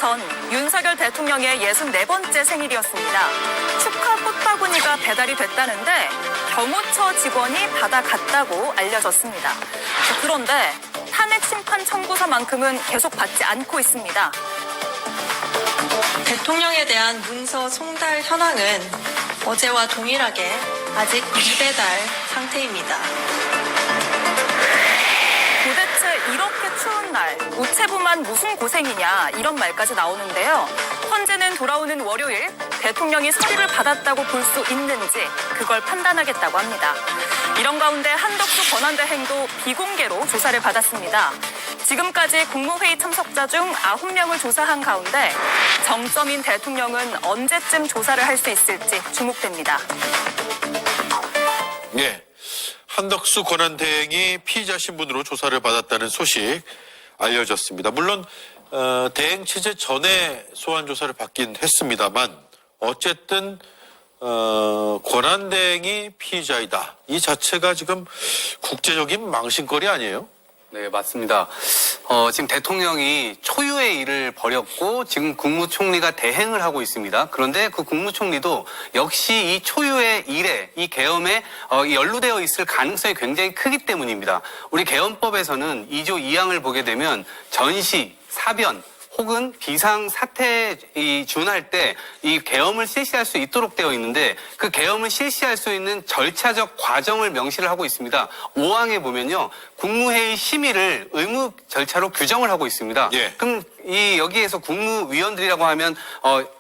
전 윤석열 대통령의 64번째 생일이었습니다. 축하 꽃바구니가 배달이 됐다는데 경호처 직원이 받아갔다고 알려졌습니다. 그런데 탄핵 심판 청구서만큼은 계속 받지 않고 있습니다. 대통령에 대한 문서 송달 현황은 어제와 동일하게 아직 미배달 상태입니다. 도대체 이렇게 추운 날 우체부만 무슨 고생이냐 이런 말까지 나오는데요. 헌재는 돌아오는 월요일 대통령이 서류를 받았다고 볼 수 있는지 그걸 판단하겠다고 합니다. 이런 가운데 한덕수 권한대행도 비공개로 조사를 받았습니다. 지금까지 국무회의 참석자 중 9명을 조사한 가운데 정점인 대통령은 언제쯤 조사를 할 수 있을지 주목됩니다. 예, 한덕수 권한대행이 피의자 신분으로 조사를 받았다는 소식 알려졌습니다. 물론 대행 체제 전에 소환 조사를 받긴 했습니다만 어쨌든 권한대행이 피의자이다. 이 자체가 지금 국제적인 망신거리 아니에요? 네, 맞습니다. 지금 대통령이 초유의 일을 벌였고 지금 국무총리가 대행을 하고 있습니다. 그런데 그 국무총리도 역시 이 초유의 일에 이 계엄에 연루되어 있을 가능성이 굉장히 크기 때문입니다. 우리 계엄법에서는 2조 2항을 보게 되면 전시, 사변, 혹은 비상사태에 준할 때 이 계엄을 실시할 수 있도록 되어 있는데 그 계엄을 실시할 수 있는 절차적 과정을 명시를 하고 있습니다. 5항에 보면요. 국무회의 심의를 의무 절차로 규정을 하고 있습니다. 예. 그럼 여기에서 국무위원들이라고 하면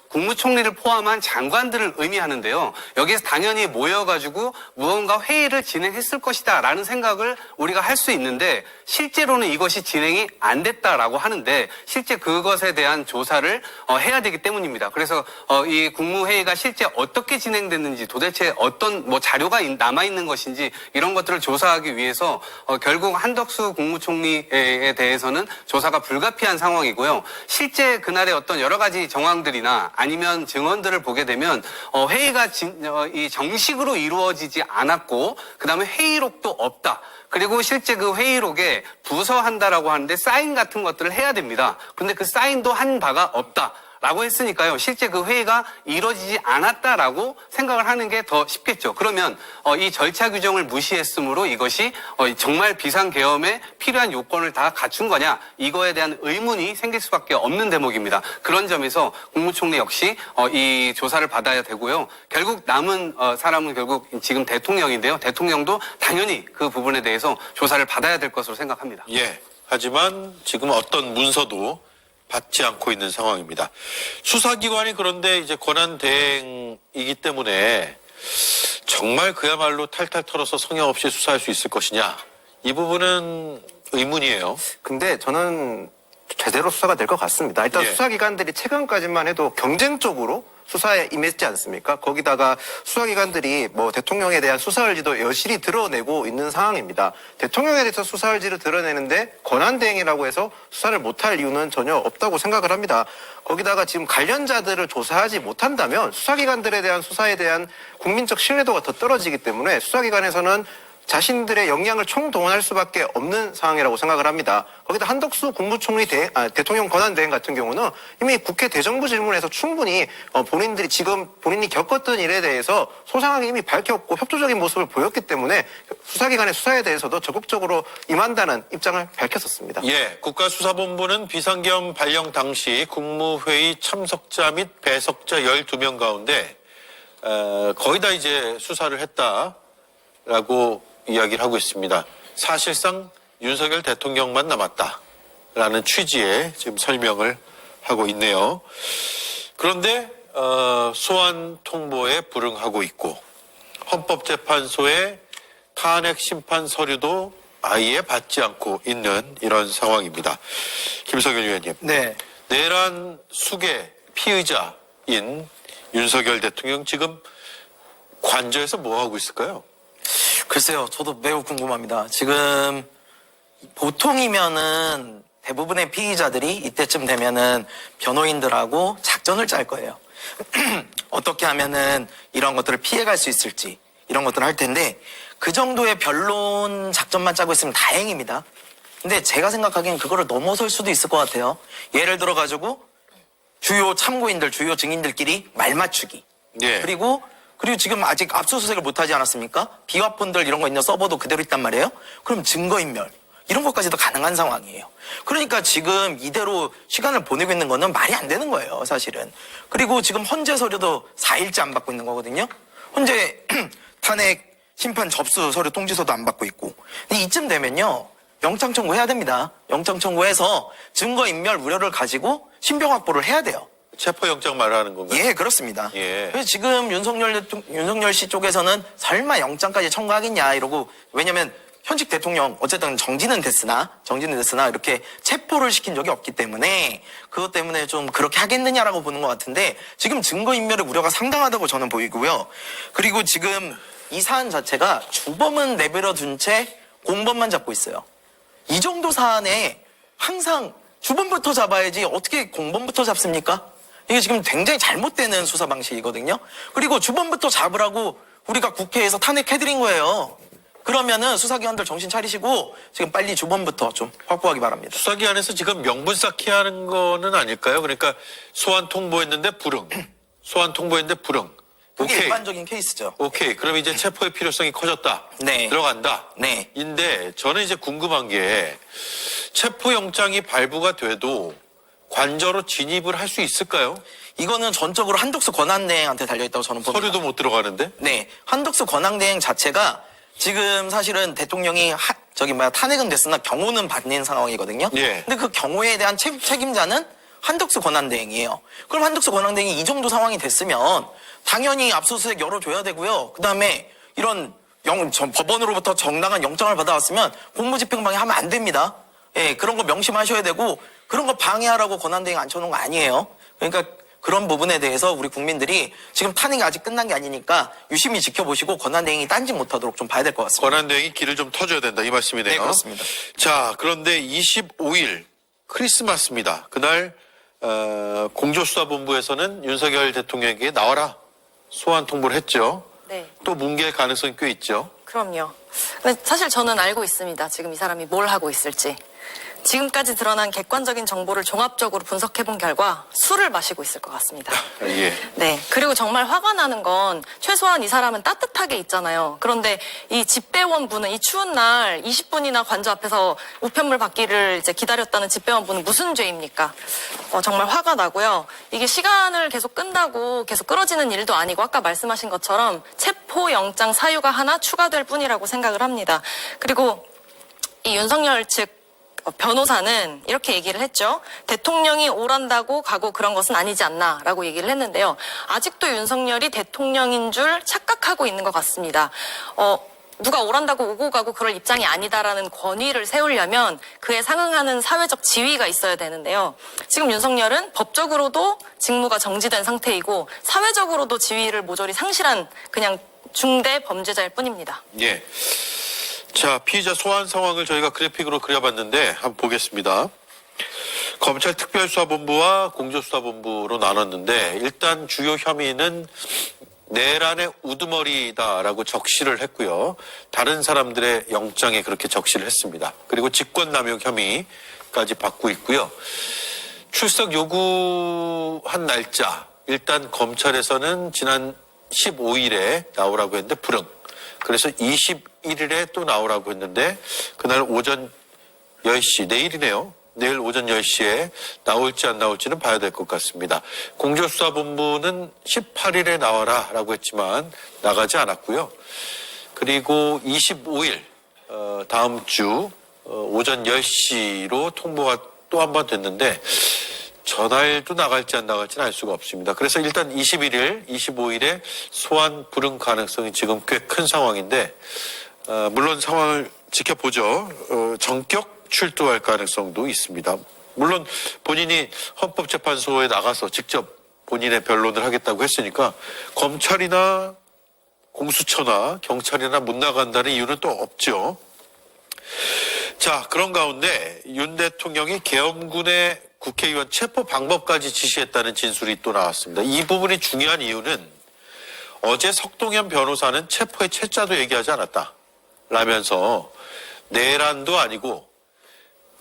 국무총리를 포함한 장관들을 의미하는데요. 여기에서 당연히 모여가지고 무언가 회의를 진행했을 것이다 라는 생각을 우리가 할 수 있는데 실제로는 이것이 진행이 안 됐다라고 하는데 실제 그것에 대한 조사를 해야 되기 때문입니다. 그래서 이 국무회의가 실제 어떻게 진행됐는지 도대체 어떤 자료가 남아있는 것인지 이런 것들을 조사하기 위해서 결국 한덕수 국무총리에 대해서는 조사가 불가피한 상황이고요. 실제 그날의 어떤 여러 가지 정황들이나 아니면 증언들을 보게 되면 회의가 정식으로 이루어지지 않았고 그다음에 회의록도 없다. 그리고 실제 그 회의록에 부서한다라고 하는데 사인 같은 것들을 해야 됩니다. 그런데 그 사인도 한 바가 없다. 라고 했으니까요. 실제 그 회의가 이루어지지 않았다라고 생각을 하는 게 더 쉽겠죠. 그러면 이 절차 규정을 무시했으므로 이것이 정말 비상계엄에 필요한 요건을 다 갖춘 거냐 이거에 대한 의문이 생길 수밖에 없는 대목입니다. 그런 점에서 국무총리 역시 이 조사를 받아야 되고요. 결국 남은 사람은 결국 지금 대통령인데요. 대통령도 당연히 그 부분에 대해서 조사를 받아야 될 것으로 생각합니다. 예. 하지만 지금 어떤 문서도 받지 않고 있는 상황입니다. 수사기관이 그런데 이제 권한대행이기 때문에 정말 그야말로 탈탈 털어서 성역 없이 수사할 수 있을 것이냐 이 부분은 의문이에요. 근데 저는 제대로 수사가 될 것 같습니다. 일단 예. 수사기관들이 최근까지만 해도 경쟁적으로 수사에 임했지 않습니까? 거기다가 수사기관들이 대통령에 대한 수사 의지도 여실히 드러내고 있는 상황입니다. 대통령에 대해서 수사 의지를 드러내는데 권한대행이라고 해서 수사를 못할 이유는 전혀 없다고 생각을 합니다. 거기다가 지금 관련자들을 조사하지 못한다면 수사기관들에 대한 수사에 대한 국민적 신뢰도가 더 떨어지기 때문에 수사기관에서는 자신들의 역량을 총동원할 수밖에 없는 상황이라고 생각을 합니다. 거기다 한덕수 국무총리 대통령 권한대행 같은 경우는 이미 국회 대정부 질문에서 충분히 본인이 겪었던 일에 대해서 소상하게 이미 밝혔고 협조적인 모습을 보였기 때문에 수사기관의 수사에 대해서도 적극적으로 임한다는 입장을 밝혔었습니다. 예, 국가수사본부는 비상계엄 발령 당시 국무회의 참석자 및 배석자 12명 가운데 거의 다 이제 수사를 했다라고 이야기를 하고 있습니다. 사실상 윤석열 대통령만 남았다라는 취지의 지금 설명을 하고 있네요. 그런데 소환 통보에 불응하고 있고 헌법재판소의 탄핵 심판 서류도 아예 받지 않고 있는 이런 상황입니다. 김석열 위원님. 네. 내란 수계 피의자인 윤석열 대통령 지금 관저에서 뭐 하고 있을까요? 글쎄요, 저도 매우 궁금합니다. 지금 보통이면은 대부분의 피의자들이 이때쯤 되면은 변호인들하고 작전을 짤 거예요. 어떻게 하면은 이런 것들을 피해갈 수 있을지 이런 것들을 할 텐데 그 정도의 변론 작전만 짜고 있으면 다행입니다. 근데 제가 생각하기엔 그거를 넘어설 수도 있을 것 같아요. 예를 들어가지고 주요 참고인들, 주요 증인들끼리 말 맞추기. 예. 그리고 지금 아직 압수수색을 못하지 않았습니까? 비화폰들 이런 거 있는 서버도 그대로 있단 말이에요. 그럼 증거인멸 이런 것까지도 가능한 상황이에요. 그러니까 지금 이대로 시간을 보내고 있는 거는 말이 안 되는 거예요, 사실은. 그리고 지금 헌재 서류도 4일째 안 받고 있는 거거든요. 헌재 탄핵 심판 접수 서류 통지서도 안 받고 있고. 근데 이쯤 되면요, 영장 청구해야 됩니다. 영장 청구해서 증거인멸 우려를 가지고 신병 확보를 해야 돼요. 체포영장 말하는 건가요? 예, 그렇습니다. 예. 그래서 지금 윤석열 씨 쪽에서는 설마 영장까지 청구하겠냐 이러고, 왜냐면 현직 대통령 어쨌든 정지는 됐으나 이렇게 체포를 시킨 적이 없기 때문에 그것 때문에 좀 그렇게 하겠느냐라고 보는 것 같은데, 지금 증거인멸의 우려가 상당하다고 저는 보이고요. 그리고 지금 이 사안 자체가 주범은 내버려 둔 채 공범만 잡고 있어요. 이 정도 사안에 항상 주범부터 잡아야지 어떻게 공범부터 잡습니까? 이게 지금 굉장히 잘못되는 수사 방식이거든요. 그리고 주범부터 잡으라고 우리가 국회에서 탄핵해드린 거예요. 그러면은 수사기관들 정신 차리시고 지금 빨리 주범부터 좀 확보하기 바랍니다. 수사기관에서 지금 명분 쌓기 하는 거는 아닐까요? 그러니까 소환 통보했는데 불응. 소환 통보했는데 불응. 그게 오케이. 일반적인 케이스죠. 오케이. 그럼 이제 체포의 필요성이 커졌다. 네. 들어간다. 네. 인데 저는 이제 궁금한 게 체포영장이 발부가 돼도 관저로 진입을 할 수 있을까요? 이거는 전적으로 한덕수 권한대행한테 달려있다고 저는 봅니다. 서류도 못 들어가는데? 네. 한덕수 권한대행 자체가 지금 사실은 대통령이 탄핵은 됐으나 경호는 받는 상황이거든요. 예. 근데 그 경호에 대한 책임자는 한덕수 권한대행이에요. 그럼 한덕수 권한대행이 이 정도 상황이 됐으면 당연히 압수수색 열어줘야 되고요. 그 다음에 이런 법원으로부터 정당한 영장을 받아왔으면 공무집행방해 하면 안 됩니다. 예, 그런 거 명심하셔야 되고, 그런 거 방해하라고 권한대행 앉혀놓은 거 아니에요. 그러니까 그런 부분에 대해서 우리 국민들이 지금 탄핵이 아직 끝난 게 아니니까 유심히 지켜보시고 권한대행이 딴짓 못하도록 좀 봐야 될 것 같습니다. 권한대행이 길을 좀 터줘야 된다 이 말씀이네요. 네, 그렇습니다. 자, 그런데 25일 크리스마스입니다. 그날 공조수사본부에서는 윤석열 대통령에게 나와라 소환 통보를 했죠. 네. 또 뭉갤 가능성이 꽤 있죠. 그럼요. 근데 사실 저는 알고 있습니다. 지금 이 사람이 뭘 하고 있을지. 지금까지 드러난 객관적인 정보를 종합적으로 분석해본 결과 술을 마시고 있을 것 같습니다. 예. 네. 그리고 정말 화가 나는 건 최소한 이 사람은 따뜻하게 있잖아요. 그런데 이 집배원분은 이 추운 날 20분이나 관저 앞에서 우편물 받기를 이제 기다렸다는 집배원분은 무슨 죄입니까? 정말 화가 나고요. 이게 시간을 계속 끈다고 계속 끌어지는 일도 아니고 아까 말씀하신 것처럼 체포영장 사유가 하나 추가될 뿐이라고 생각을 합니다. 그리고 이 윤석열 측 변호사는 이렇게 얘기를 했죠. 대통령이 오란다고 가고 그런 것은 아니지 않나라고 얘기를 했는데요. 아직도 윤석열이 대통령인 줄 착각하고 있는 것 같습니다. 누가 오란다고 오고 가고 그럴 입장이 아니다라는 권위를 세우려면 그에 상응하는 사회적 지위가 있어야 되는데요. 지금 윤석열은 법적으로도 직무가 정지된 상태이고 사회적으로도 지위를 모조리 상실한 그냥 중대 범죄자일 뿐입니다. 예. 자, 피의자 소환 상황을 저희가 그래픽으로 그려봤는데 한번 보겠습니다. 검찰 특별수사본부와 공조수사본부로 나눴는데 일단 주요 혐의는 내란의 우두머리다라고 적시를 했고요. 다른 사람들의 영장에 그렇게 적시를 했습니다. 그리고 직권남용 혐의까지 받고 있고요. 출석 요구한 날짜 일단 검찰에서는 지난 15일에 나오라고 했는데 불응. 그래서 21일에 또 나오라고 했는데 그날 오전 10시, 내일이네요. 내일 오전 10시에 나올지 안 나올지는 봐야 될 것 같습니다. 공조수사본부는 18일에 나와라 라고 했지만 나가지 않았고요. 그리고 25일 다음 주 오전 10시로 통보가 또 한 번 됐는데 전화일도 나갈지 안 나갈지는 알 수가 없습니다. 그래서 일단 21일, 25일에 소환 불응 가능성이 지금 꽤 큰 상황인데 물론 상황을 지켜보죠. 전격 출두할 가능성도 있습니다. 물론 본인이 헌법재판소에 나가서 직접 본인의 변론을 하겠다고 했으니까 검찰이나 공수처나 경찰이나 못 나간다는 이유는 또 없죠. 자, 그런 가운데 윤 대통령이 계엄군의 국회의원 체포 방법까지 지시했다는 진술이 또 나왔습니다. 이 부분이 중요한 이유는 어제 석동현 변호사는 체포의 채자도 얘기하지 않았다 라면서 내란도 아니고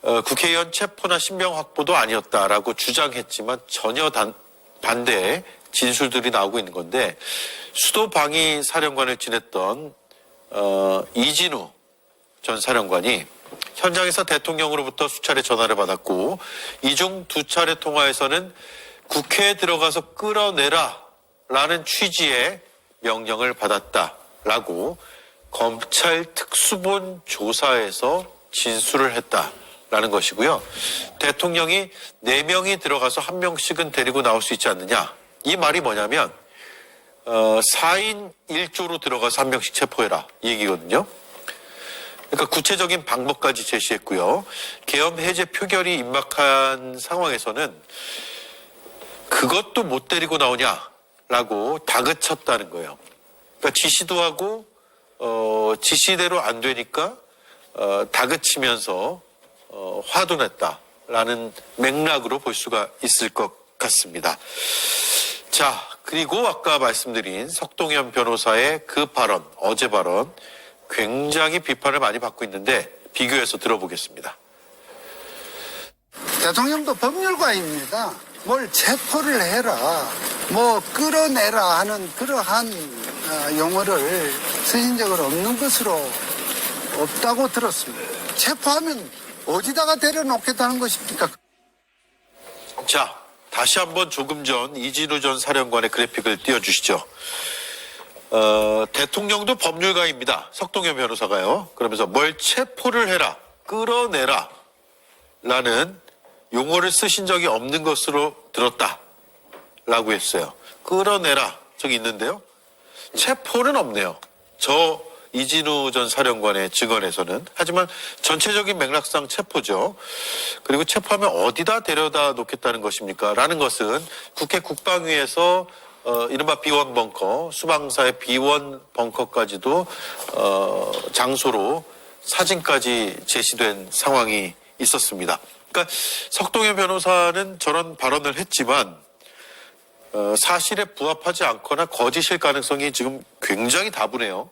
국회의원 체포나 신병 확보도 아니었다라고 주장했지만 전혀 반대의 진술들이 나오고 있는 건데 수도 방위 사령관을 지냈던 이진우 전 사령관이 현장에서 대통령으로부터 수차례 전화를 받았고 이 중 2차례 통화에서는 국회에 들어가서 끌어내라 라는 취지의 명령을 받았다라고 검찰 특수본 조사에서 진술을 했다라는 것이고요. 대통령이 4명이 들어가서 1명씩은 데리고 나올 수 있지 않느냐. 이 말이 뭐냐면 4인 1조로 들어가서 1명씩 체포해라 이 얘기거든요. 그러니까 구체적인 방법까지 제시했고요. 계엄 해제 표결이 임박한 상황에서는 그것도 못 데리고 나오냐라고 다그쳤다는 거예요. 그러니까 지시도 하고 지시대로 안 되니까 다그치면서 화도 냈다라는 맥락으로 볼 수가 있을 것 같습니다. 자, 그리고 아까 말씀드린 석동현 변호사의 그 발언, 어제 발언 굉장히 비판을 많이 받고 있는데 비교해서 들어보겠습니다. 대통령도 법률가입니다. 뭘 체포를 해라, 뭐 끌어내라 하는 그러한 용어를 쓰신 적은 없는 것으로 없다고 들었습니다. 체포하면 어디다가 데려놓겠다는 것입니까? 자, 다시 한번 조금 전 이진우 전 사령관의 그래픽을 띄워주시죠. 대통령도 법률가입니다. 석동현 변호사가요. 그러면서 뭘 체포를 해라, 끌어내라 라는 용어를 쓰신 적이 없는 것으로 들었다라고 했어요. 끌어내라 저기 있는데요. 체포는 없네요. 저 이진우 전 사령관의 증언에서는. 하지만 전체적인 맥락상 체포죠. 그리고 체포하면 어디다 데려다 놓겠다는 것입니까? 라는 것은 국회 국방위에서 이른바 비원 벙커, 수방사의 비원 벙커까지도 장소로 사진까지 제시된 상황이 있었습니다. 그러니까 석동현 변호사는 저런 발언을 했지만 사실에 부합하지 않거나 거짓일 가능성이 지금 굉장히 다분해요.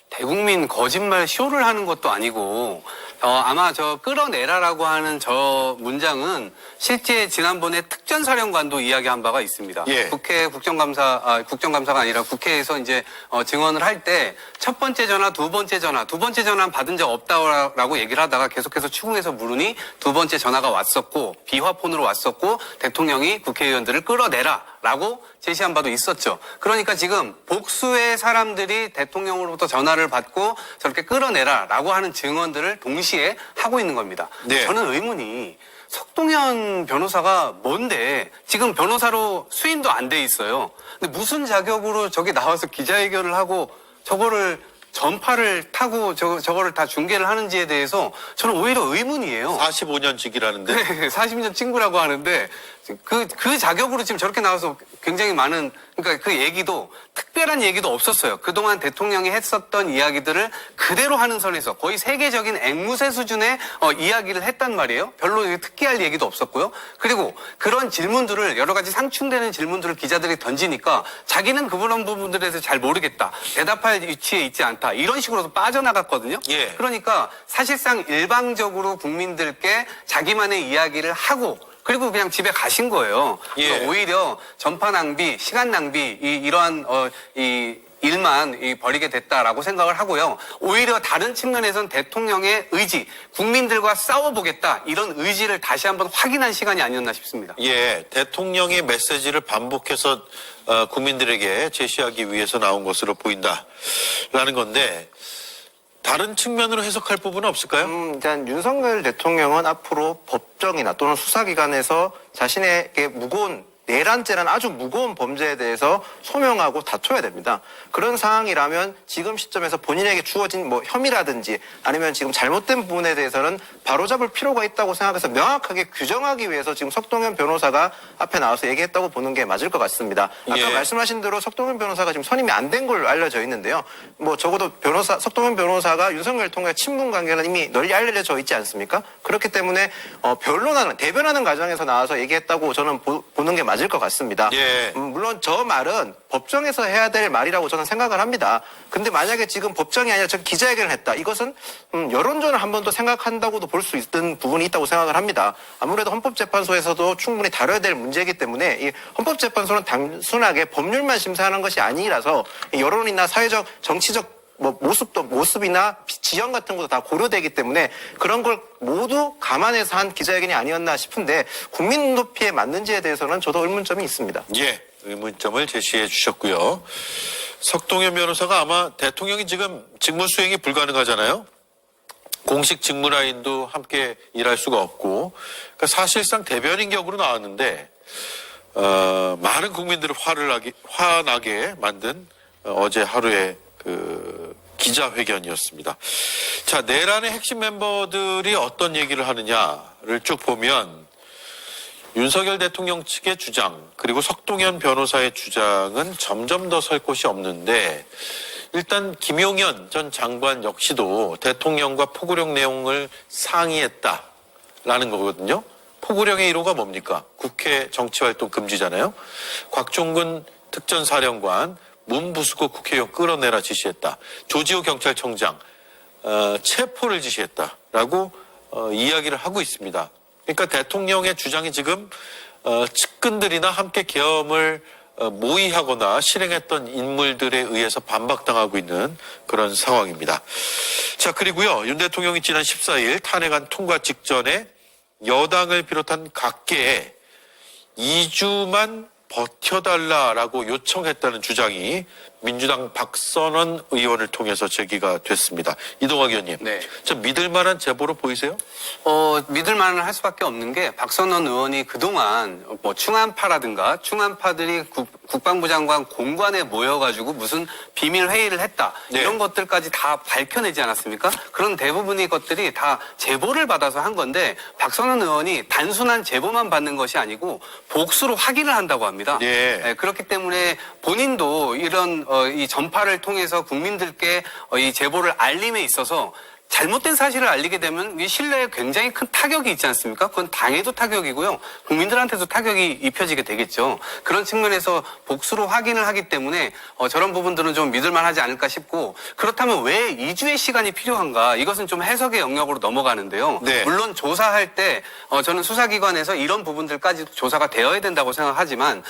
대국민 거짓말 쇼를 하는 것도 아니고 아마 저 끌어내라라고 하는 저 문장은 실제 지난번에 특전사령관도 이야기한 바가 있습니다. 예. 국회 국정감사가 아니라 국회에서 이제 증언을 할 때 첫 번째 전화, 두 번째 전화는 받은 적 없다라고 얘기를 하다가 계속해서 추궁해서 물으니 두 번째 전화가 왔었고 비화폰으로 왔었고 대통령이 국회의원들을 끌어내라라고 제시한 바도 있었죠. 그러니까 지금 복수의 사람들이 대통령으로부터 전화를 받고 저렇게 끌어내라라고 하는 증언들을 동시에 하고 있는 겁니다. 네. 저는 의문이 석동현 변호사가 뭔데 지금 변호사로 수임도 안 돼 있어요. 근데 무슨 자격으로 저기 나와서 기자회견을 하고 저거를 전파를 타고 저거를 다 중계를 하는지에 대해서 저는 오히려 의문이에요. 45년 직이라는데. 네, 40년 친구라고 하는데 그 자격으로 지금 저렇게 나와서 굉장히 많은 그러니까 그 얘기도 특별한 얘기도 없었어요. 그동안 대통령이 했었던 이야기들을 그대로 하는 선에서 거의 세계적인 앵무새 수준의 이야기를 했단 말이에요. 별로 특이할 얘기도 없었고요. 그리고 그런 질문들을 여러 가지 상충되는 질문들을 기자들이 던지니까 자기는 그런 부분들에 대해서 잘 모르겠다. 대답할 위치에 있지 않다. 이런 식으로 빠져나갔거든요. 예. 그러니까 사실상 일방적으로 국민들께 자기만의 이야기를 하고 그리고 그냥 집에 가신 거예요. 예. 그러니까 오히려 전파 낭비, 시간 낭비, 이러한 이 일만 벌이게 됐다라고 생각을 하고요. 오히려 다른 측면에선 대통령의 의지, 국민들과 싸워보겠다 이런 의지를 다시 한번 확인한 시간이 아니었나 싶습니다. 예, 대통령의 메시지를 반복해서 국민들에게 제시하기 위해서 나온 것으로 보인다라는 건데 다른 측면으로 해석할 부분은 없을까요? 일단 윤석열 대통령은 앞으로 법정이나 또는 수사기관에서 자신에게 무거운 내란죄라는 아주 무거운 범죄에 대해서 소명하고 다퉈야 됩니다. 그런 상황이라면 지금 시점에서 본인에게 주어진 뭐 혐의라든지 아니면 지금 잘못된 부분에 대해서는 바로잡을 필요가 있다고 생각해서 명확하게 규정하기 위해서 지금 석동현 변호사가 앞에 나와서 얘기했다고 보는 게 맞을 것 같습니다. 아까 예. 말씀하신 대로 석동현 변호사가 지금 선임이 안 된 걸로 알려져 있는데요. 뭐 적어도 석동현 변호사가 윤석열 통해 친분 관계는 이미 널리 알려져 있지 않습니까? 그렇기 때문에 대변하는 과정에서 나와서 얘기했다고 저는 보는 게 맞을 맞을 것 같습니다. 예. 물론 저 말은 법정에서 해야 될 말이라고 저는 생각을 합니다. 근데 만약에 지금 법정이 아니라 저 기자회견을 했다. 이것은 여론전을 한 번 더 생각한다고도 볼 수 있는 부분이 있다고 생각을 합니다. 아무래도 헌법재판소에서도 충분히 다뤄야 될 문제이기 때문에 이 헌법재판소는 단순하게 법률만 심사하는 것이 아니라서 여론이나 사회적, 정치적 모습이나 지형 같은 것도 다 고려되기 때문에 그런 걸 모두 감안해서 한 기자회견이 아니었나 싶은데 국민 눈높이에 맞는지에 대해서는 저도 의문점이 있습니다. 예, 의문점을 제시해 주셨고요. 석동현 변호사가 아마 대통령이 지금 직무 수행이 불가능하잖아요. 공식 직무라인도 함께 일할 수가 없고, 그러니까 사실상 대변인 격으로 나왔는데 많은 국민들을 화나게 만든 어제 하루의 기자회견이었습니다. 자, 내란의 핵심 멤버들이 어떤 얘기를 하느냐를 쭉 보면 윤석열 대통령 측의 주장 그리고 석동현 변호사의 주장은 점점 더 설 곳이 없는데 일단 김용현 전 장관 역시도 대통령과 포고령 내용을 상의했다라는 거거든요. 포고령의 1호가 뭡니까? 국회 정치활동 금지잖아요. 곽종근 특전사령관 문부수고 국회의원 끌어내라 지시했다. 조지호 경찰청장 체포를 지시했다라고 이야기를 하고 있습니다. 그러니까 대통령의 주장이 지금 측근들이나 함께 계엄을 모의하거나 실행했던 인물들에 의해서 반박당하고 있는 그런 상황입니다. 자, 그리고요. 윤 대통령이 지난 14일 탄핵안 통과 직전에 여당을 비롯한 각계에 2주만 버텨달라라고 요청했다는 주장이 민주당 박선원 의원을 통해서 제기가 됐습니다. 이동학 의원님, 네. 좀 믿을만한 제보로 보이세요? 믿을만은 할 수밖에 없는 게 박선원 의원이 그동안 충안파라든가 충안파들이 국방부 장관 공관에 모여가지고 무슨 비밀 회의를 했다 네. 이런 것들까지 다 밝혀내지 않았습니까? 그런 대부분의 것들이 다 제보를 받아서 한 건데 박선원 의원이 단순한 제보만 받는 것이 아니고 복수로 확인을 한다고 합니다. 예. 그렇기 때문에 본인도 이런 이 전파를 통해서 국민들께 이 제보를 알림에 있어서 잘못된 사실을 알리게 되면 이 신뢰에 굉장히 큰 타격이 있지 않습니까? 그건 당에도 타격이고요. 국민들한테도 타격이 입혀지게 되겠죠. 그런 측면에서 복수로 확인을 하기 때문에 저런 부분들은 좀 믿을만하지 않을까 싶고 그렇다면 왜 2주의 시간이 필요한가? 이것은 좀 해석의 영역으로 넘어가는데요. 네. 물론 조사할 때 저는 수사기관에서 이런 부분들까지도 조사가 되어야 된다고 생각하지만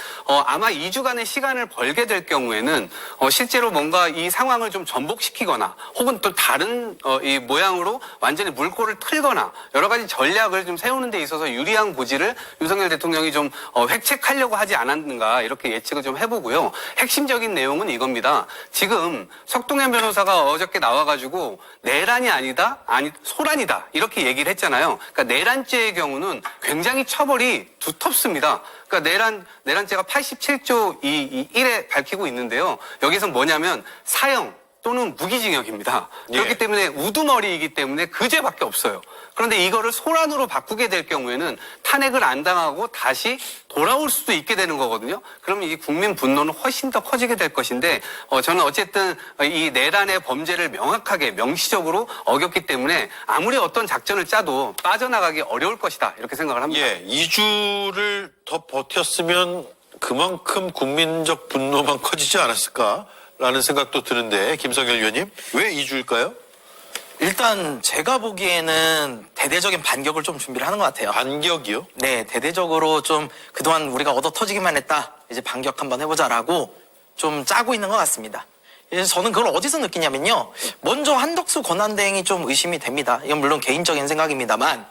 아마 2주간의 시간을 벌게 될 경우에는 실제로 뭔가 이 상황을 좀 전복시키거나 혹은 또 다른 이 모양으로 완전히 물꼬를 틀거나 여러 가지 전략을 좀 세우는 데 있어서 유리한 고지를 윤석열 대통령이 좀 획책하려고 하지 않았는가 이렇게 예측을 좀 해보고요. 핵심적인 내용은 이겁니다. 지금 석동현 변호사가 어저께 나와가지고 내란이 아니다, 소란이다 이렇게 얘기를 했잖아요. 그러니까 내란죄의 경우는 굉장히 처벌이 두텁습니다. 그러니까 내란죄가 87조 1에 밝히고 있는데요. 여기서 뭐냐면 사형 또는 무기징역입니다. 그렇기 예. 때문에 우두머리이기 때문에 그 죄밖에 없어요. 그런데 이거를 소란으로 바꾸게 될 경우에는 탄핵을 안 당하고 다시 돌아올 수도 있게 되는 거거든요. 그러면 이 국민 분노는 훨씬 더 커지게 될 것인데 저는 어쨌든 이 내란의 범죄를 명확하게 명시적으로 어겼기 때문에 아무리 어떤 작전을 짜도 빠져나가기 어려울 것이다 이렇게 생각을 합니다. 예, 2주를 더 버텼으면 그만큼 국민적 분노만 커지지 않았을까라는 생각도 드는데 김성열 의원님 왜 2주일까요? 일단 제가 보기에는 대대적인 반격을 좀 준비를 하는 것 같아요. 반격이요? 네, 대대적으로 좀 그동안 우리가 얻어 터지기만 했다. 이제 반격 한번 해보자라고 좀 짜고 있는 것 같습니다. 그래서 저는 그걸 어디서 느끼냐면요. 먼저 한덕수 권한대행이 좀 의심이 됩니다. 이건 물론 개인적인 생각입니다만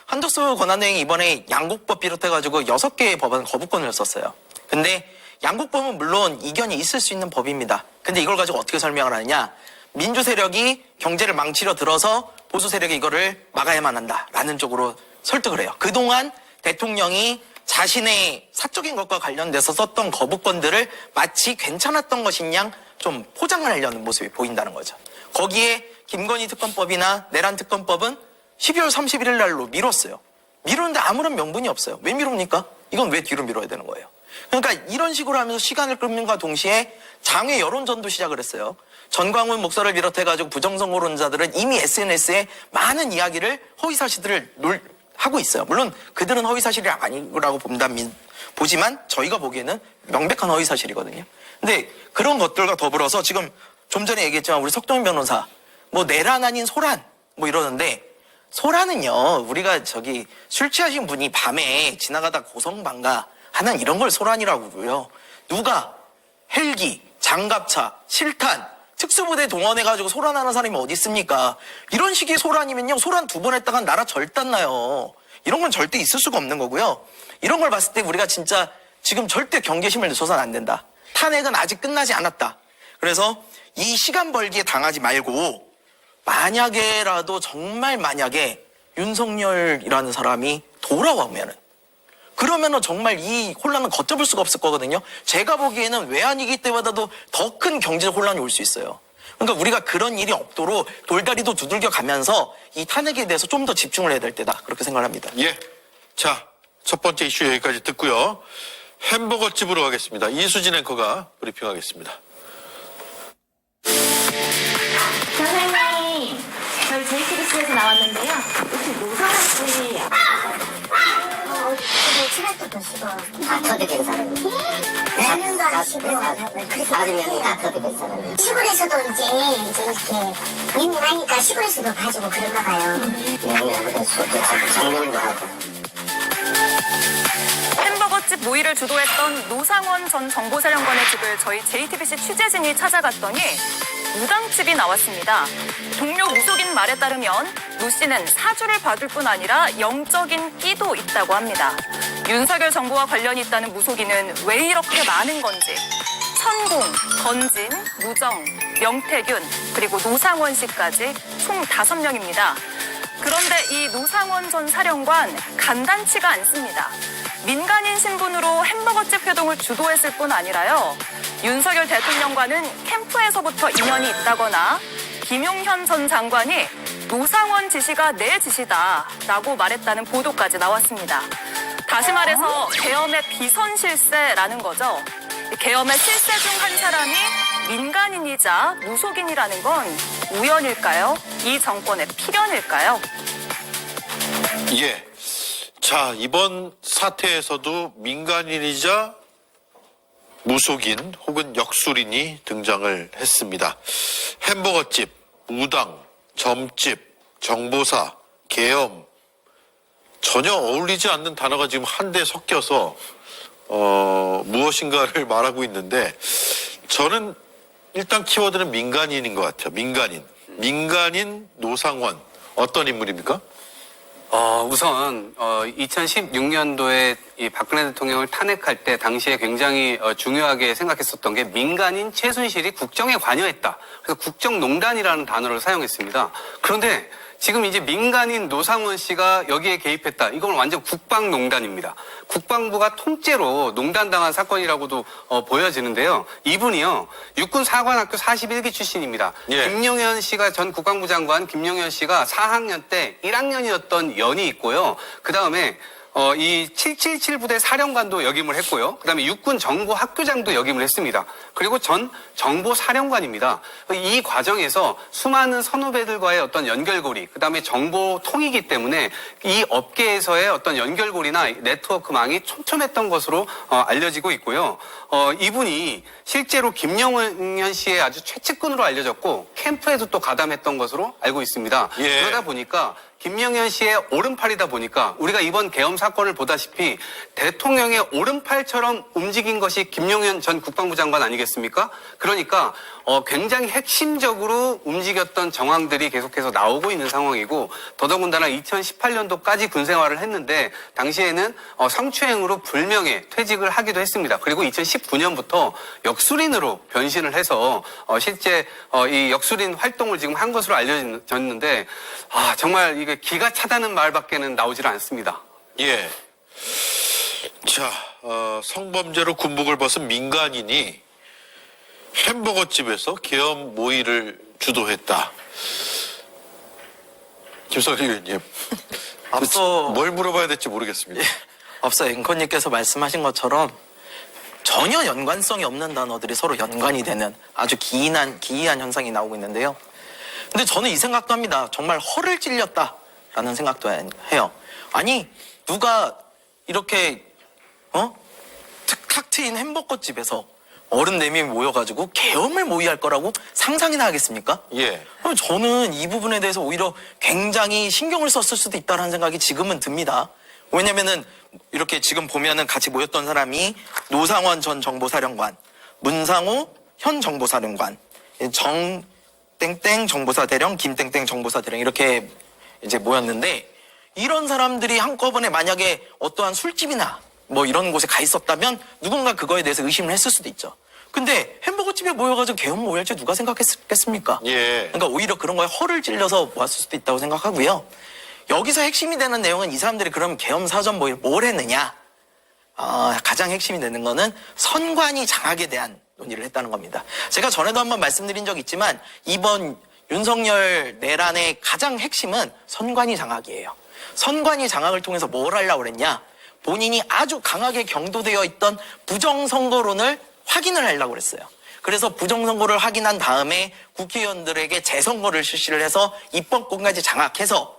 한덕수 권한대행이 이번에 양곡법 비롯해가지고 6개의 법안 거부권을 썼어요. 근데 양곡법은 물론 이견이 있을 수 있는 법입니다. 근데 이걸 가지고 어떻게 설명을 하느냐. 민주 세력이 경제를 망치려 들어서 보수 세력이 이거를 막아야만 한다라는 쪽으로 설득을 해요. 그동안 대통령이 자신의 사적인 것과 관련돼서 썼던 거부권들을 마치 괜찮았던 것인 양 좀 포장을 하려는 모습이 보인다는 거죠. 거기에 김건희 특검법이나 내란 특검법은 12월 31일 날로 미뤘어요. 미루는데 아무런 명분이 없어요. 왜 미룹니까? 이건 왜 뒤로 미뤄야 되는 거예요? 그러니까 이런 식으로 하면서 시간을 끌면과 동시에 장외 여론전도 시작을 했어요. 전광훈 목사를 비롯해가지고 부정선거론자들은 이미 SNS에 많은 이야기를 허위사실들을 하고 있어요. 물론 그들은 허위사실이 아니라고 보지만 저희가 보기에는 명백한 허위 사실이거든요. 근데 그런 것들과 더불어서 지금 좀 전에 얘기했지만 우리 석동인 변호사 뭐 내란 아닌 소란 뭐 이러는데 소란은요 우리가 저기 술 취하신 분이 밤에 지나가다 고성방가 하는 이런 걸 소란이라고 그러고요. 누가 헬기, 장갑차, 실탄, 특수부대 동원해가지고 소란하는 사람이 어디 있습니까? 이런 식의 소란이면요 소란 2번 했다가 나라 절단 나요. 이런 건 절대 있을 수가 없는 거고요. 이런 걸 봤을 때 우리가 진짜 지금 절대 경계심을 늦춰서는 안 된다. 탄핵은 아직 끝나지 않았다. 그래서 이 시간 벌기에 당하지 말고 만약에라도 정말 만약에 윤석열이라는 사람이 돌아오면은 그러면은 정말 이 혼란은 걷잡을 수가 없을 거거든요. 제가 보기에는 외환위기 때보다도 더 큰 경제적 혼란이 올 수 있어요. 그러니까 우리가 그런 일이 없도록 돌다리도 두들겨 가면서 이 탄핵에 대해서 좀 더 집중을 해야 될 때다. 그렇게 생각을 합니다. 예. 자, 첫 번째 이슈 여기까지 듣고요. 햄버거 집으로 가겠습니다. 이수진 앵커가 브리핑하겠습니다. 선생님, 저희 JTBC에서 나왔는데요. 혹시 노사원 씨 친할 때도 쉬고 저도 괜찮아요. 몇 년간 쉬고 아주면이 저도 괜찮아요. 시골에서도 이제 이렇게 유명하니까 시골에서도 가지고 그런가 봐요. 정면도 하고. 햄버거집 모의를 주도했던 노상원 전 정보사령관의 집을 저희 JTBC 취재진이 찾아갔더니 무당집이 나왔습니다. 동료 무속인 말에 따르면 노 씨는 사주를 받을 뿐 아니라 영적인 끼도 있다고 합니다. 윤석열 정부와 관련이 있다는 무속인은 왜 이렇게 많은 건지 천공, 건진, 무정, 명태균 그리고 노상원 씨까지 총 5명입니다. 그런데 이 노상원 전 사령관 간단치가 않습니다. 민간인 신분으로 햄버거집 회동을 주도했을 뿐 아니라요. 윤석열 대통령과는 캠프에서부터 인연이 있다거나 김용현 전 장관이 노상원 지시가 내 지시다라고 말했다는 보도까지 나왔습니다. 다시 말해서 계엄의 비선실세라는 거죠. 계엄의 실세 중 한 사람이 민간인이자 무속인이라는 건 우연일까요? 이 정권의 필연일까요? 예. 자, 이번 사태에서도 민간인이자 무속인 혹은 역술인이 등장을 했습니다. 햄버거집, 무당, 점집, 정보사, 계엄 전혀 어울리지 않는 단어가 지금 한데 섞여서 무엇인가를 말하고 있는데 저는 일단 키워드는 민간인인 것 같아요. 민간인 노상원 어떤 인물입니까? 우선 2016년도에 이 박근혜 대통령을 탄핵할 때 당시에 굉장히 중요하게 생각했었던 게 민간인 최순실이 국정에 관여했다. 그래서 국정농단이라는 단어를 사용했습니다. 그런데 지금 이제 민간인 노상원 씨가 여기에 개입했다. 이건 완전 국방농단입니다. 국방부가 통째로 농단당한 사건이라고도 보여지는데요. 이분이요. 육군사관학교 41기 출신입니다. 예. 김용현 씨가 전 국방부 장관 김용현 씨가 4학년 때 1학년이었던 연이 있고요. 그다음에 이 777 부대 사령관도 역임을 했고요. 그다음에 육군 정보 학교장도 역임을 했습니다. 그리고 전 정보 사령관입니다. 이 과정에서 수많은 선후배들과의 어떤 연결고리, 그다음에 정보 통이기 때문에 이 업계에서의 어떤 연결고리나 네트워크망이 촘촘했던 것으로 알려지고 있고요. 이분이 실제로 김용현 씨의 아주 최측근으로 알려졌고 캠프에도 또 가담했던 것으로 알고 있습니다. 예. 그러다 보니까 김용현 씨의 오른팔이다 보니까 우리가 이번 계엄 사건을 보다시피 대통령의 오른팔처럼 움직인 것이 김용현 전 국방부 장관 아니겠습니까? 그러니까 굉장히 핵심적으로 움직였던 정황들이 계속해서 나오고 있는 상황이고 더더군다나 2018년도까지 군 생활을 했는데 당시에는 성추행으로 불명예 퇴직을 하기도 했습니다. 그리고 2019년부터 역술인으로 변신을 해서 실제 이 역술인 활동을 지금 한 것으로 알려졌는데 정말 이게 기가 차다는 말밖에는 나오질 않습니다. 예. 자, 성범죄로 군복을 벗은 민간인이 햄버거 집에서 계엄 모의를 주도했다. 김석일 의원님. 앞서 뭘 물어봐야 될지 모르겠습니다. 앞서 앵커님께서 말씀하신 것처럼 전혀 연관성이 없는 단어들이 서로 연관이 되는 아주 기이한 현상이 나오고 있는데요. 근데 저는 이 생각도 합니다. 정말 허를 찔렸다라는 생각도 해요. 아니 누가 이렇게 트인 햄버거 집에서 어른 4명이 모여가지고 계엄을 모의할 거라고 상상이나 하겠습니까? 예. 그럼 저는 이 부분에 대해서 오히려 굉장히 신경을 썼을 수도 있다는 생각이 지금은 듭니다. 왜냐면은 이렇게 지금 보면은 같이 모였던 사람이 노상원 전 정보사령관, 문상호 현 정보사령관, 정땡땡 정보사 대령, 김땡땡 정보사 대령 이렇게 이제 모였는데 이런 사람들이 한꺼번에 만약에 어떠한 술집이나 뭐 이런 곳에 가 있었다면 누군가 그거에 대해서 의심을 했을 수도 있죠. 근데 햄버거 집에 모여가지고 계엄 모일 줄 누가 생각했겠습니까? 예. 그러니까 오히려 그런 거에 허를 찔려서 모았을 수도 있다고 생각하고요. 여기서 핵심이 되는 내용은 이 사람들이 그럼 계엄 사전 모의를 뭘 했느냐? 가장 핵심이 되는 거는 선관위 장악에 대한 논의를 했다는 겁니다. 제가 전에도 한번 말씀드린 적이 있지만 이번 윤석열 내란의 가장 핵심은 선관위 장악이에요. 선관위 장악을 통해서 뭘 하려고 그랬냐? 본인이 아주 강하게 경도되어 있던 부정선거론을 확인을 하려고 그랬어요. 그래서 부정선거를 확인한 다음에 국회의원들에게 재선거를 실시를 해서 입법권까지 장악해서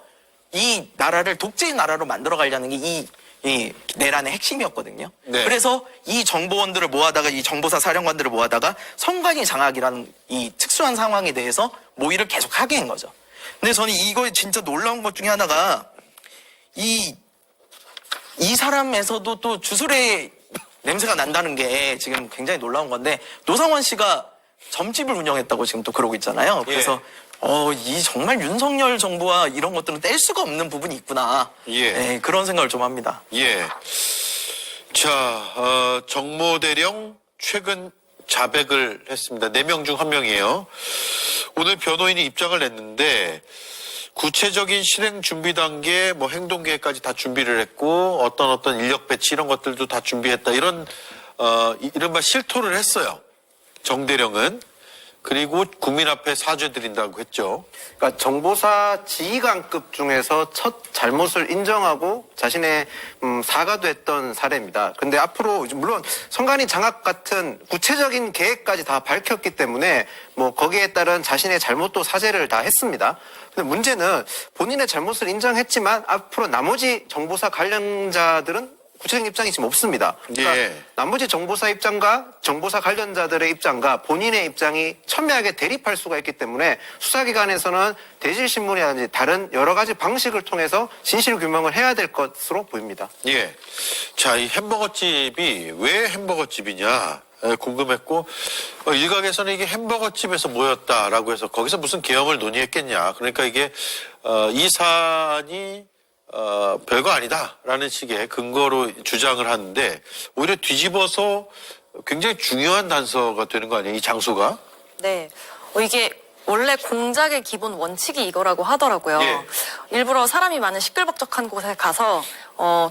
이 나라를 독재의 나라로 만들어 가려는 게 이 내란의 핵심이었거든요. 네. 그래서 이 정보원들을 모아다가 이 정보사 사령관들을 모아다가 선관위 장악이라는 이 특수한 상황에 대해서 모의를 계속 하게 한 거죠. 근데 저는 이거에 진짜 놀라운 것 중에 하나가 이 사람에서도 또 주술의 냄새가 난다는 게 지금 굉장히 놀라운 건데 노상원 씨가 점집을 운영했다고 지금 또 그러고 있잖아요. 그래서 이 정말 윤석열 정부와 이런 것들은 뗄 수가 없는 부분이 있구나. 예. 네, 그런 생각을 좀 합니다. 예. 자, 정모대령 최근 자백을 했습니다. 4명 중 1명이에요. 오늘 변호인이 입장을 냈는데 구체적인 실행 준비 단계, 뭐 행동 계획까지 다 준비를 했고 어떤 인력 배치 이런 것들도 다 준비했다. 이런 이른바 실토를 했어요. 정대령은. 그리고 국민 앞에 사죄드린다고 했죠. 그러니까 정보사 지휘관급 중에서 첫 잘못을 인정하고 자신의 사과도 했던 사례입니다. 근데 앞으로 물론 선관위 장악 같은 구체적인 계획까지 다 밝혔기 때문에 뭐 거기에 따른 자신의 잘못도 사죄를 다 했습니다. 근데 문제는 본인의 잘못을 인정했지만 앞으로 나머지 정보사 관련자들은 구체적인 입장이 지금 없습니다. 그러니까 예. 나머지 정보사 입장과 정보사 관련자들의 입장과 본인의 입장이 첨예하게 대립할 수가 있기 때문에 수사기관에서는 대질신문이라든지 다른 여러 가지 방식을 통해서 진실 규명을 해야 될 것으로 보입니다. 예. 자, 이 햄버거집이 왜 햄버거집이냐 궁금했고 일각에서는 이게 햄버거집에서 모였다라고 해서 거기서 무슨 계엄을 논의했겠냐. 그러니까 이게 이 사안이 별거 아니다라는 식의 근거로 주장을 하는데 오히려 뒤집어서 굉장히 중요한 단서가 되는 거 아니에요? 이 장소가? 네. 이게 원래 공작의 기본 원칙이 이거라고 하더라고요. 예. 일부러 사람이 많은 시끌벅적한 곳에 가서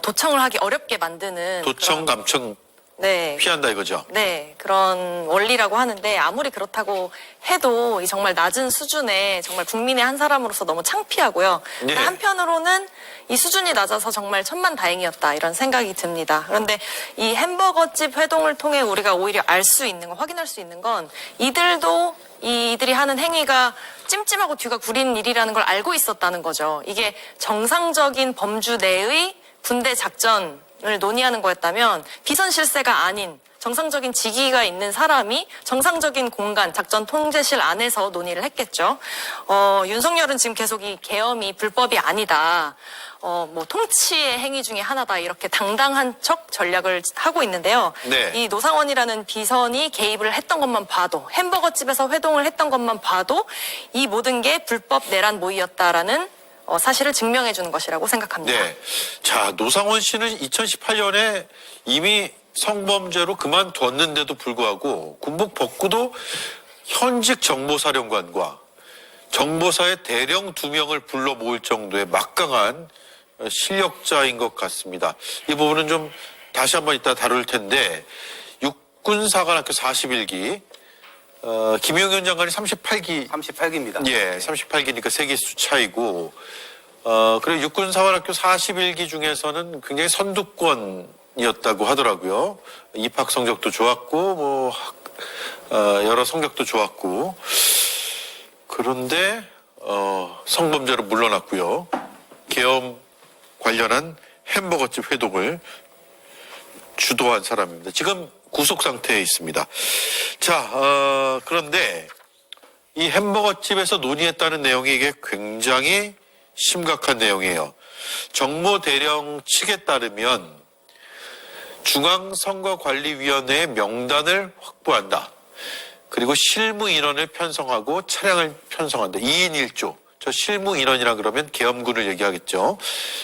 도청을 하기 어렵게 만드는 도청, 감청 네. 피한다 이거죠? 네, 그런 원리라고 하는데 아무리 그렇다고 해도 이 정말 낮은 수준의 정말 국민의 한 사람으로서 너무 창피하고요. 네. 한편으로는 이 수준이 낮아서 정말 천만다행이었다 이런 생각이 듭니다. 그런데 이 햄버거집 회동을 통해 우리가 오히려 알 수 있는 거, 확인할 수 있는 건 이들이 하는 행위가 찜찜하고 뒤가 구린 일이라는 걸 알고 있었다는 거죠. 이게 정상적인 범주 내의 군대 작전을 논의하는 거였다면 비선실세가 아닌 정상적인 직위가 있는 사람이 정상적인 공간, 작전 통제실 안에서 논의를 했겠죠. 윤석열은 지금 계속 이 계엄이 불법이 아니다. 뭐 통치의 행위 중에 하나다 이렇게 당당한 척 전략을 하고 있는데요. 네. 이 노상원이라는 비선이 개입을 했던 것만 봐도 햄버거집에서 회동을 했던 것만 봐도 이 모든 게 불법 내란 모의였다라는 사실을 증명해 주는 것이라고 생각합니다. 네. 자, 노상원 씨는 2018년에 이미 성범죄로 그만뒀는데도 불구하고 군복 벗고도 현직 정보사령관과 정보사의 대령 2명을 불러 모을 정도의 막강한 실력자인 것 같습니다. 이 부분은 좀 다시 한번 이따 다룰 텐데 육군사관학교 41기 김용현 장관이 38기 38기입니다. 예, 38기니까 3개수 차이고 그리고 육군사관학교 41기 중에서는 굉장히 선두권이었다고 하더라고요. 입학 성적도 좋았고 뭐 여러 성적도 좋았고 그런데 성범죄로 물러났고요. 계엄 관련한 햄버거집 회동을 주도한 사람입니다. 지금 구속 상태에 있습니다. 자, 그런데 이 햄버거 집에서 논의했다는 내용이 이게 굉장히 심각한 내용이에요. 정모 대령 측에 따르면 중앙선거관리위원회의 명단을 확보한다. 그리고 실무 인원을 편성하고 차량을 편성한다. 2인 1조. 저 실무 인원이라 그러면 계엄군을 얘기하겠죠.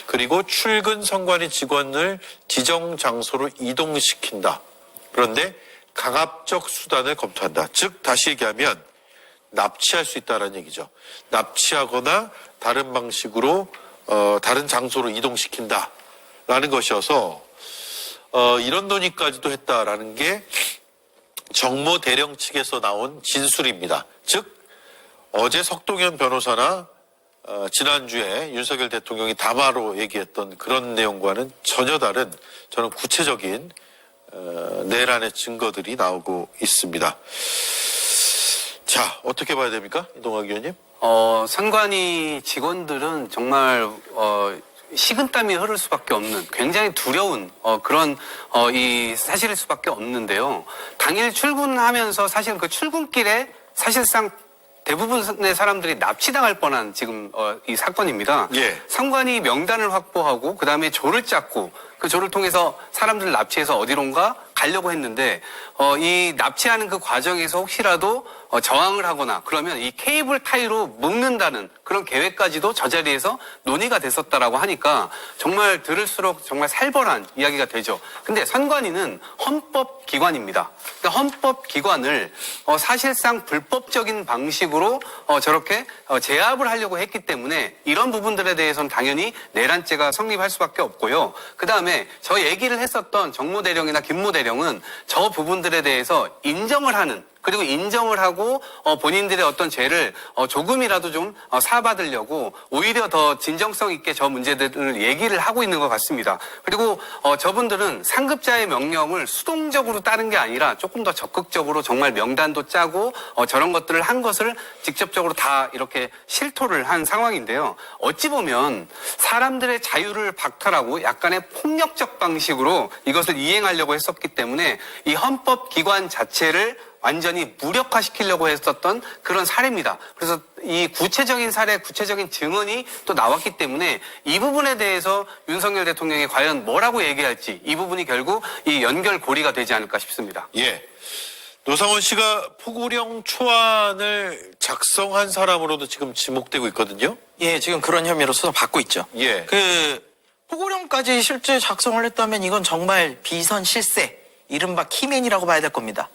그리고 출근 선관위 직원을 지정 장소로 이동시킨다. 그런데 강압적 수단을 검토한다. 즉 다시 얘기하면 납치할 수 있다는 얘기죠. 납치하거나 다른 방식으로 다른 장소로 이동시킨다라는 것이어서 이런 논의까지도 했다라는 게 정모 대령 측에서 나온 진술입니다. 즉 어제 석동현 변호사나 지난주에 윤석열 대통령이 담화로 얘기했던 그런 내용과는 전혀 다른 저는 구체적인 내란의 증거들이 나오고 있습니다. 자, 어떻게 봐야 됩니까? 이동학 의원님? 선관위 직원들은 정말 식은땀이 흐를 수밖에 없는 굉장히 두려운 그런 이 사실일 수밖에 없는데요. 당일 출근하면서 사실 그 출근길에 사실상 대부분의 사람들이 납치당할 뻔한 지금 이 사건입니다. 예. 선관위 명단을 확보하고 그다음에 조를 짰고 그 조를 통해서 사람들을 납치해서 어디론가 가려고 했는데 이 납치하는 그 과정에서 혹시라도 저항을 하거나 그러면 이 케이블 타이로 묶는다는 그런 계획까지도 저 자리에서 논의가 됐었다라고 하니까 정말 들을수록 정말 살벌한 이야기가 되죠. 근데 선관위는 헌법기관입니다. 그러니까 헌법기관을 사실상 불법적인 방식으로 저렇게 제압을 하려고 했기 때문에 이런 부분들에 대해서는 당연히 내란죄가 성립할 수밖에 없고요. 그다음에 저 얘기를 했었던 정모대령이나 김모대령은 저 부분들에 대해서 인정을 하는 그리고 인정을 하고 본인들의 어떤 죄를 조금이라도 좀 사받으려고 오히려 더 진정성 있게 저 문제들을 얘기를 하고 있는 것 같습니다. 그리고 저분들은 상급자의 명령을 수동적으로 따른 게 아니라 조금 더 적극적으로 정말 명단도 짜고 저런 것들을 한 것을 직접적으로 다 이렇게 실토를 한 상황인데요. 어찌 보면 사람들의 자유를 박탈하고 약간의 폭력적 방식으로 이것을 이행하려고 했었기 때문에 이 헌법기관 자체를 완전히 무력화시키려고 했었던 그런 사례입니다. 그래서 이 구체적인 사례, 구체적인 증언이 또 나왔기 때문에 이 부분에 대해서 윤석열 대통령이 과연 뭐라고 얘기할지 이 부분이 결국 이 연결고리가 되지 않을까 싶습니다. 예. 노상원 씨가 포고령 초안을 작성한 사람으로도 지금 지목되고 있거든요. 예, 지금 그런 혐의로 수사 받고 있죠. 예. 포고령까지 실제 작성을 했다면 이건 정말 비선 실세, 이른바 키맨이라고 봐야 될 겁니다.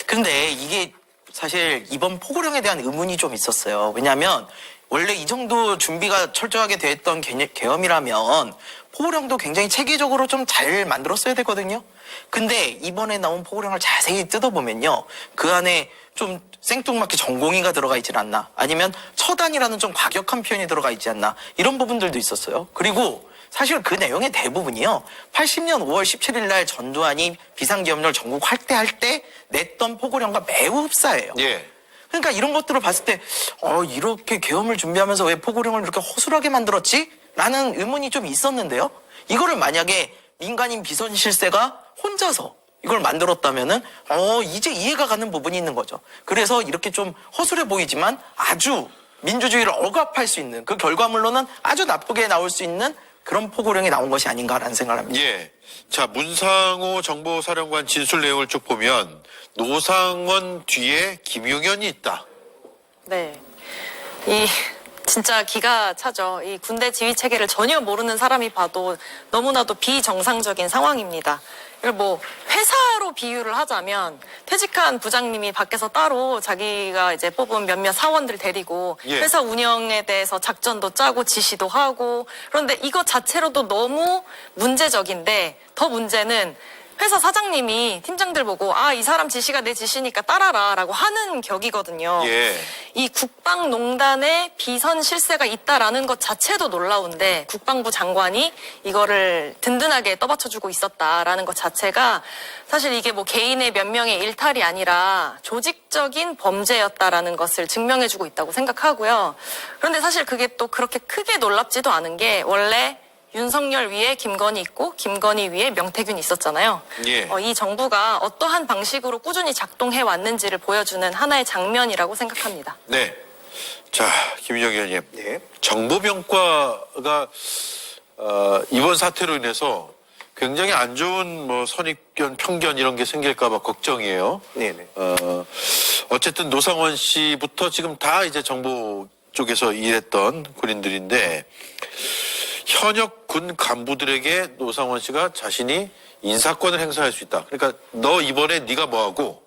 근데 이게 사실 이번 포고령에 대한 의문이 좀 있었어요. 왜냐하면 원래 이 정도 준비가 철저하게 됐던 계엄이라면 포고령도 굉장히 체계적으로 좀 잘 만들었어야 되거든요. 근데 이번에 나온 포고령을 자세히 뜯어보면요. 그 안에 좀 생뚱맞게 전공의가 들어가 있질 않나, 아니면 처단이라는 좀 과격한 표현이 들어가 있지 않나, 이런 부분들도 있었어요. 그리고 사실 그 내용의 대부분이요. 80년 5월 17일 날 전두환이 비상계엄령을 전국 확대할 때 냈던 포고령과 매우 흡사해요. 예. 그러니까 이런 것들을 봤을 때 이렇게 계엄을 준비하면서 왜 포고령을 이렇게 허술하게 만들었지? 라는 의문이 좀 있었는데요. 이거를 만약에 민간인 비선 실세가 혼자서 이걸 만들었다면은 이제 이해가 가는 부분이 있는 거죠. 그래서 이렇게 좀 허술해 보이지만 아주 민주주의를 억압할 수 있는, 그 결과물로는 아주 나쁘게 나올 수 있는 그런 포고령이 나온 것이 아닌가라는 생각을 합니다. 예. 자, 문상호 정보사령관 진술 내용을 쭉 보면 노상원 뒤에 김용현이 있다. 네. 진짜 기가 차죠. 이 군대 지휘 체계를 전혀 모르는 사람이 봐도 너무나도 비정상적인 상황입니다. 이걸 뭐 회사로 비유를 하자면 퇴직한 부장님이 밖에서 따로 자기가 이제 뽑은 몇몇 사원들 데리고 예. 회사 운영에 대해서 작전도 짜고 지시도 하고, 그런데 이것 자체로도 너무 문제적인데 더 문제는 회사 사장님이 팀장들 보고 이 사람 지시가 내 지시니까 따라라 라고 하는 격이거든요. 예. 이 국방농단에 비선 실세가 있다라는 것 자체도 놀라운데 국방부 장관이 이거를 든든하게 떠받쳐주고 있었다라는 것 자체가 사실 이게 뭐 개인의 몇 명의 일탈이 아니라 조직적인 범죄였다라는 것을 증명해주고 있다고 생각하고요. 그런데 사실 그게 또 그렇게 크게 놀랍지도 않은 게 원래 윤석열 위에 김건희 있고 김건희 위에 명태균 있었잖아요. 예. 이 정부가 어떠한 방식으로 꾸준히 작동해 왔는지를 보여주는 하나의 장면이라고 생각합니다. 네. 자, 김인영 의원님. 네. 정보병과가 이번 사태로 인해서 굉장히 안 좋은 뭐 선입견, 편견 이런 게 생길까 봐 걱정이에요. 네네. 어쨌든 노상원 씨부터 지금 다 이제 정보 쪽에서 일했던 군인들인데 현역 군 간부들에게 노상원 씨가 자신이 인사권을 행사할 수 있다. 그러니까 너 이번에 네가 뭐 하고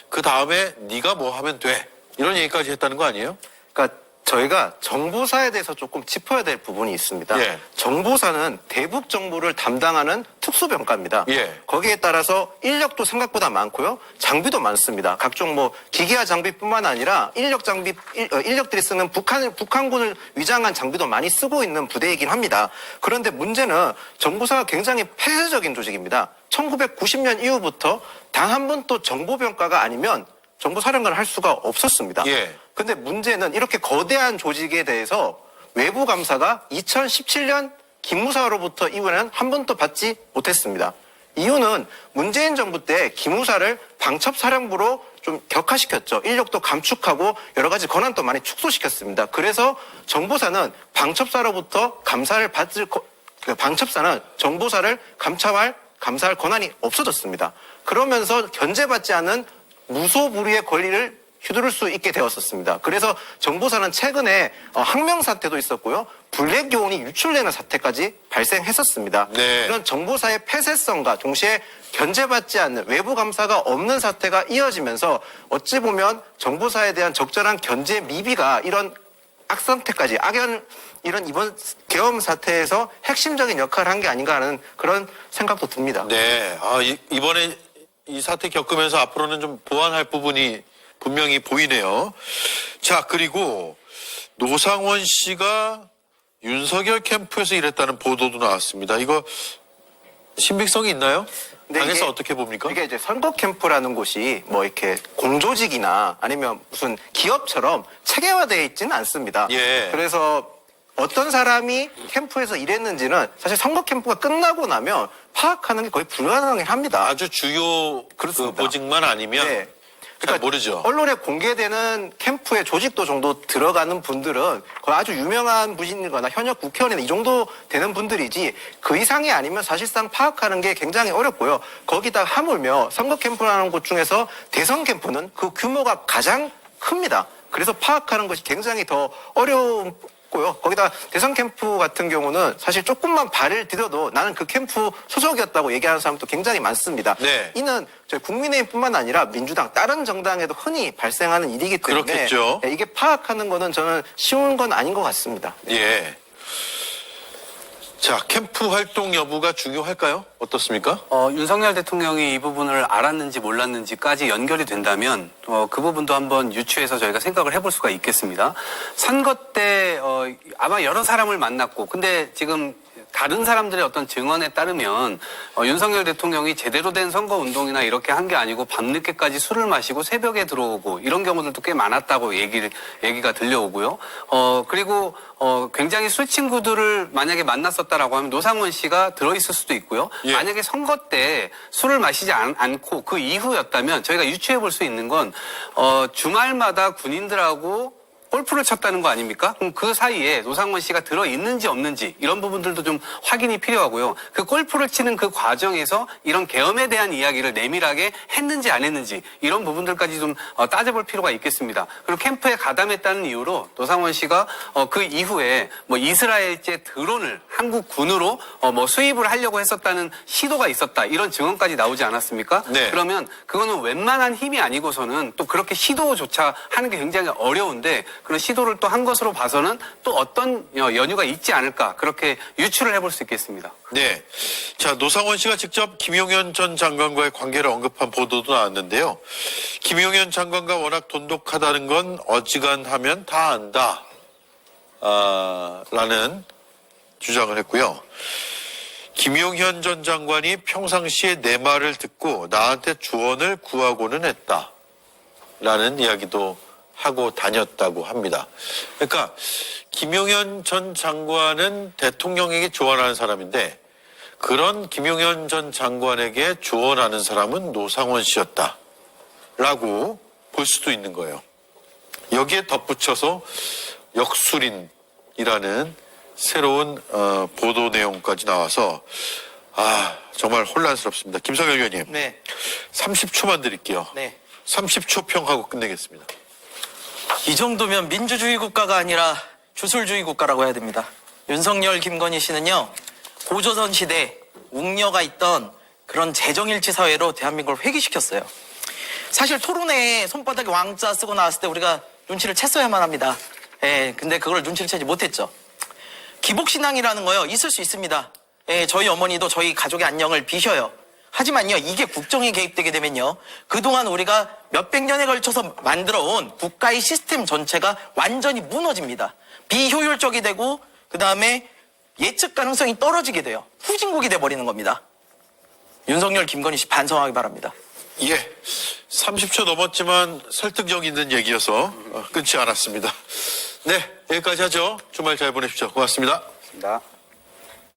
그 다음에 네가 뭐 하면 돼. 이런 얘기까지 했다는 거 아니에요? 그러니까 저희가 정보사에 대해서 조금 짚어야 될 부분이 있습니다. 예. 정보사는 대북 정보를 담당하는 특수병과입니다. 예. 거기에 따라서 인력도 생각보다 많고요. 장비도 많습니다. 각종 뭐 기계화 장비뿐만 아니라 인력들이 쓰는 북한군을 위장한 장비도 많이 쓰고 있는 부대이긴 합니다. 그런데 문제는 정보사가 굉장히 폐쇄적인 조직입니다. 1990년 이후부터 단 한 번도 정보병과가 아니면 정보사령관을 할 수가 없었습니다. 예. 근데 문제는 이렇게 거대한 조직에 대해서 외부 감사가 2017년 기무사로부터 이후에는 한 번도 받지 못했습니다. 이유는 문재인 정부 때 기무사를 방첩사령부로 좀 격화시켰죠. 인력도 감축하고 여러 가지 권한도 많이 축소시켰습니다. 그래서 정보사는 방첩사로부터 방첩사는 정보사를 감사할 권한이 없어졌습니다. 그러면서 견제받지 않은 무소불위의 권리를 휘두를 수 있게 되었었습니다. 그래서 정보사는 최근에 항명 사태도 있었고요. 블랙 요원이 유출되는 사태까지 발생했었습니다. 네. 이런 정보사의 폐쇄성과 동시에 견제받지 않는 외부 감사가 없는 사태가 이어지면서 어찌 보면 정보사에 대한 적절한 견제 미비가 이런 악상태까지 이런 이번 계엄 사태에서 핵심적인 역할을 한 게 아닌가 하는 그런 생각도 듭니다. 네. 이번에 이 사태 겪으면서 앞으로는 좀 보완할 부분이 분명히 보이네요. 자, 그리고 노상원 씨가 윤석열 캠프에서 일했다는 보도도 나왔습니다. 이거 신빙성이 있나요? 네, 당에서 이게- 어떻게 봅니까? 이게 이제 선거 캠프라는 곳이 뭐 이렇게 공조직이나 아니면 무슨 기업처럼 체계화되어 있지는 않습니다. 예. 그래서 어떤 사람이 캠프에서 일했는지는 사실 선거 캠프가 끝나고 나면 파악하는 게 거의 불가능하긴 합니다. 아주 주요 그 그렇습니다. 보직만 아니면 네. 잘 모르죠. 언론에 공개되는 캠프의 조직도 정도 들어가는 분들은 거의 아주 유명한 분이거나 현역 국회의원이나 이 정도 되는 분들이지 그 이상이 아니면 사실상 파악하는 게 굉장히 어렵고요. 거기다 하물며 선거 캠프라는 곳 중에서 대선 캠프는 그 규모가 가장 큽니다. 그래서 파악하는 것이 굉장히 더 어려운 고요. 거기다 대선 캠프 같은 경우는 사실 조금만 발을 디뎌도 나는 그 캠프 소속이었다고 얘기하는 사람도 굉장히 많습니다. 네. 이는 저희 국민의힘뿐만 아니라 민주당 다른 정당에도 흔히 발생하는 일이기 때문에 그렇겠죠. 이게 파악하는 거는 저는 쉬운 건 아닌 것 같습니다. 예. 자, 캠프 활동 여부가 중요할까요? 어떻습니까? 윤석열 대통령이 이 부분을 알았는지 몰랐는지까지 연결이 된다면 그 부분도 한번 유추해서 저희가 생각을 해볼 수가 있겠습니다. 선거 때 아마 여러 사람을 만났고 근데 지금 다른 사람들의 어떤 증언에 따르면 윤석열 대통령이 제대로 된 선거 운동이나 이렇게 한 게 아니고 밤늦게까지 술을 마시고 새벽에 들어오고 이런 경우들도 꽤 많았다고 얘기가 들려오고요. 그리고 굉장히 술 친구들을 만약에 만났었다라고 하면 노상원 씨가 들어있을 수도 있고요. 예. 만약에 선거 때 술을 마시지 않고 그 이후였다면 저희가 유추해 볼 수 있는 건 주말마다 군인들하고 골프를 쳤다는 거 아닙니까? 그럼 그 사이에 노상원 씨가 들어있는지 없는지 이런 부분들도 좀 확인이 필요하고요. 그 골프를 치는 그 과정에서 이런 계엄에 대한 이야기를 내밀하게 했는지 안 했는지 이런 부분들까지 좀 따져볼 필요가 있겠습니다. 그리고 캠프에 가담했다는 이유로 노상원 씨가 그 이후에 뭐 이스라엘제 드론을 한국 군으로 뭐 수입을 하려고 했었다는 시도가 있었다. 이런 증언까지 나오지 않았습니까? 네. 그러면 그거는 웬만한 힘이 아니고서는 또 그렇게 시도조차 하는 게 굉장히 어려운데 그런 시도를 또 한 것으로 봐서는 또 어떤 연유가 있지 않을까 그렇게 유추를 해볼 수 있겠습니다. 네. 자, 노상원 씨가 직접 김용현 전 장관과의 관계를 언급한 보도도 나왔는데요. 김용현 장관과 워낙 돈독하다는 건 어지간하면 다 안다. 라는 주장을 했고요. 김용현 전 장관이 평상시에 내 말을 듣고 나한테 조언을 구하고는 했다. 라는 이야기도 하고 다녔다고 합니다. 그러니까 김용현 전 장관은 대통령에게 조언하는 사람인데 그런 김용현 전 장관에게 조언하는 사람은 노상원 씨였다라고 볼 수도 있는 거예요. 여기에 덧붙여서 역술인이라는 새로운 보도 내용까지 나와서 정말 혼란스럽습니다. 김성열 의원님, 네. 30초만 드릴게요. 네. 30초 평하고 끝내겠습니다. 이 정도면 민주주의 국가가 아니라 주술주의 국가라고 해야 됩니다. 윤석열, 김건희 씨는요, 고조선 시대 웅녀가 있던 그런 재정일치 사회로 대한민국을 회귀시켰어요. 사실 토론회에 손바닥에 왕자 쓰고 나왔을 때 우리가 눈치를 챘어야만 합니다. 예, 근데 그걸 눈치를 채지 못했죠. 기복신앙이라는 거요, 있을 수 있습니다. 예, 저희 어머니도 저희 가족의 안녕을 비셔요. 하지만요, 이게 국정에 개입되게 되면요, 그동안 우리가 몇백 년에 걸쳐서 만들어온 국가의 시스템 전체가 완전히 무너집니다. 비효율적이 되고, 그 다음에 예측 가능성이 떨어지게 돼요. 후진국이 돼버리는 겁니다. 윤석열, 김건희 씨 반성하기 바랍니다. 예, 30초 넘었지만 설득력 있는 얘기여서 끊지 않았습니다. 네, 여기까지 하죠. 주말 잘 보내십시오. 고맙습니다. 고맙습니다.